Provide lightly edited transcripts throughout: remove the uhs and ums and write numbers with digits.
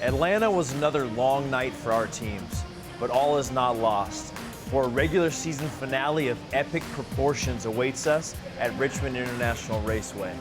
Atlanta was another long night for our teams, but all is not lost, for a regular season finale of epic proportions awaits us at Richmond International Raceway.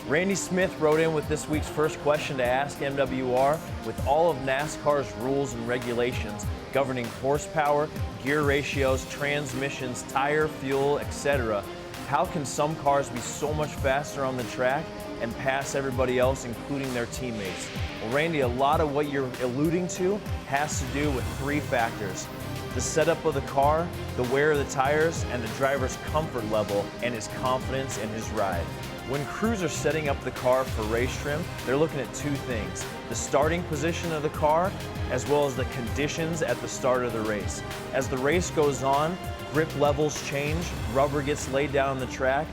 Randy Smith wrote in with this week's first question to ask MWR, with all of NASCAR's rules and regulations governing horsepower, gear ratios, transmissions, tire, fuel, etc. How can some cars be so much faster on the track and pass everybody else, including their teammates? Well, Randy, a lot of what you're alluding to has to do with three factors: the setup of the car, the wear of the tires, and the driver's comfort level and his confidence in his ride. When crews are setting up the car for race trim, they're looking at two things: the starting position of the car, as well as the conditions at the start of the race. As the race goes on, grip levels change, rubber gets laid down on the track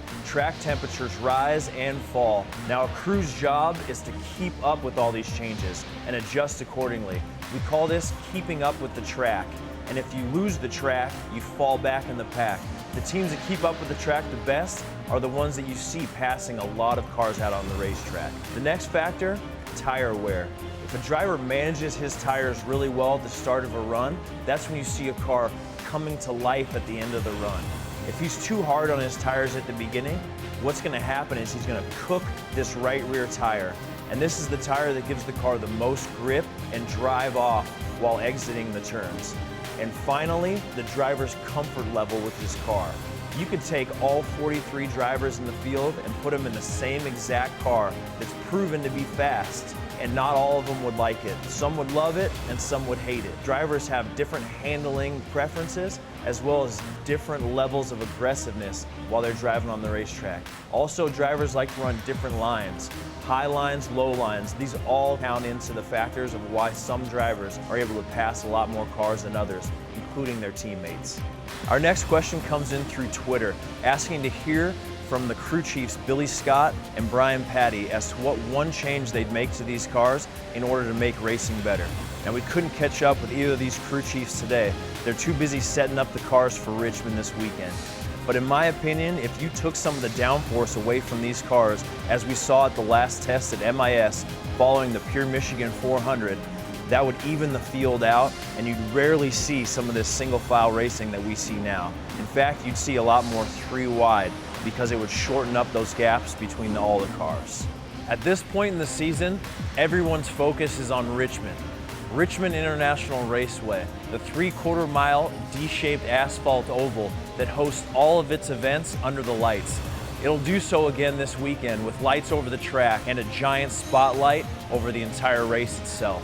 temperatures rise and fall. Now, a crew's job is to keep up with all these changes and adjust accordingly. We call this keeping up with the track. And if you lose the track, you fall back in the pack. The teams that keep up with the track the best are the ones that you see passing a lot of cars out on the racetrack. The next factor, tire wear. If a driver manages his tires really well at the start of a run, that's when you see a car coming to life at the end of the run. If he's too hard on his tires at the beginning, what's going to happen is he's going to cook this right rear tire. And this is the tire that gives the car the most grip and drive off while exiting the turns. And finally, the driver's comfort level with this car. You could take all 43 drivers in the field and put them in the same exact car that's proven to be fast, and not all of them would like it. Some would love it and some would hate it. Drivers have different handling preferences as well as different levels of aggressiveness while they're driving on the racetrack. Also, drivers like to run different lines. High lines, low lines, these all count into the factors of why some drivers are able to pass a lot more cars than others, including their teammates. Our next question comes in through Twitter, asking to hear from the crew chiefs Billy Scott and Brian Patty as to what one change they'd make to these cars in order to make racing better. Now, we couldn't catch up with either of these crew chiefs today. They're too busy setting up the cars for Richmond this weekend. But in my opinion, if you took some of the downforce away from these cars, as we saw at the last test at MIS following the Pure Michigan 400, that would even the field out, and you'd rarely see some of this single file racing that we see now. In fact, you'd see a lot more three wide, because it would shorten up those gaps between all the cars. At this point in the season, everyone's focus is on Richmond. Richmond International Raceway, the 3/4 mile D-shaped asphalt oval that hosts all of its events under the lights. It'll do so again this weekend with lights over the track and a giant spotlight over the entire race itself.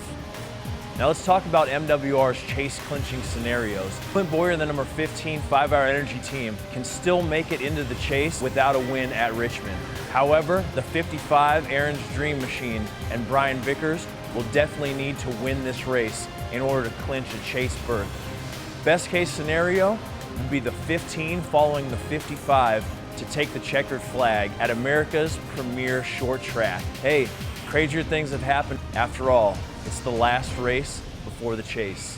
Now let's talk about MWR's chase clinching scenarios. Clint Boyer and the number 15 5-Hour Energy team can still make it into the chase without a win at Richmond. However, the 55 Aaron's Dream Machine and Brian Vickers will definitely need to win this race in order to clinch a chase berth. Best case scenario would be the 15 following the 55 to take the checkered flag at America's premier short track. Hey, crazier things have happened. After all, it's the last race before the chase.